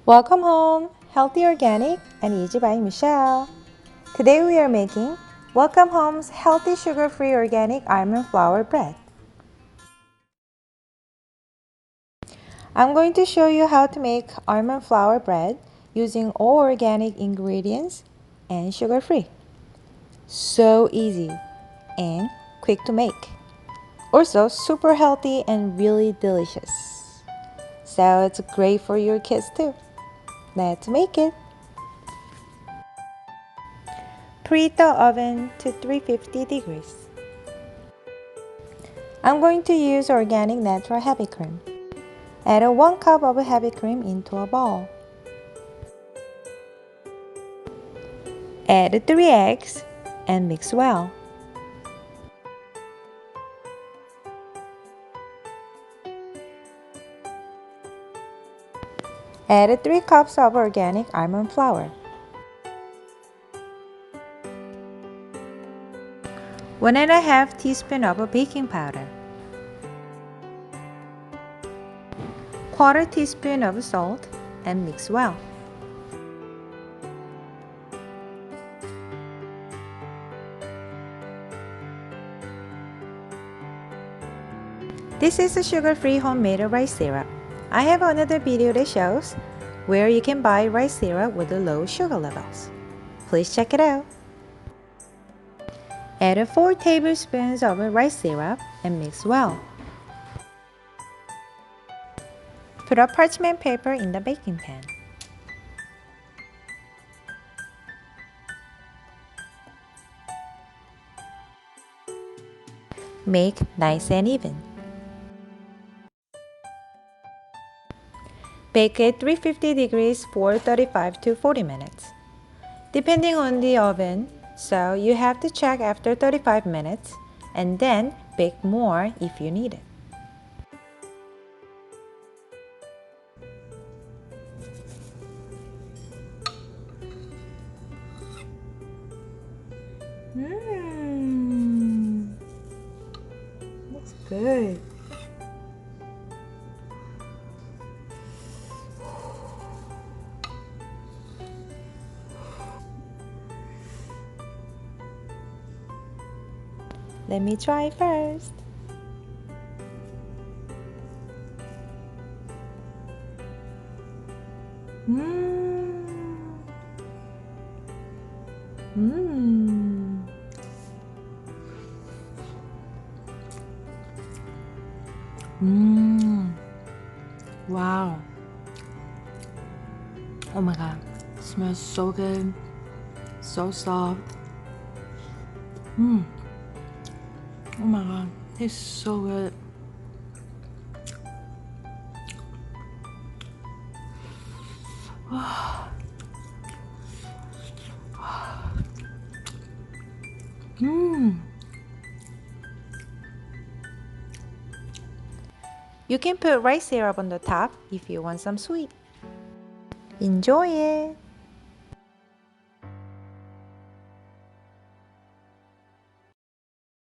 Welcome home, healthy, organic, and easy by Michelle. Today we are making Welcome Home's healthy sugar-free organic almond flour bread. I'm going to show you how to make almond flour bread using all organic ingredients and sugar-free. So easy and quick to make. Also super healthy and really delicious. So it's great for your kids too. Let's make it. Preheat the oven to 350 degrees. I'm going to use organic natural heavy cream. Add 1 cup of heavy cream into a bowl. Add 3 eggs and mix well. Add 3 cups of organic almond flour. 1½ teaspoon of baking powder. 1/4 teaspoon of salt and mix well. This is a sugar-free homemade rice syrup. I have another video that shows where you can buy rice syrup with the low sugar levels. Please check it out. Add 4 tablespoons of rice syrup and mix well. Put a parchment paper in the baking pan. Make nice and even. Bake at 350 degrees for 35 to 40 minutes. Depending on the oven, so you have to check after 35 minutes and then bake more if you need it. Looks good. Let me try first. Wow. Oh my god. It smells so good. So soft. Oh my god. It's so good. You can put rice syrup on the top if you want some sweet. Enjoy it!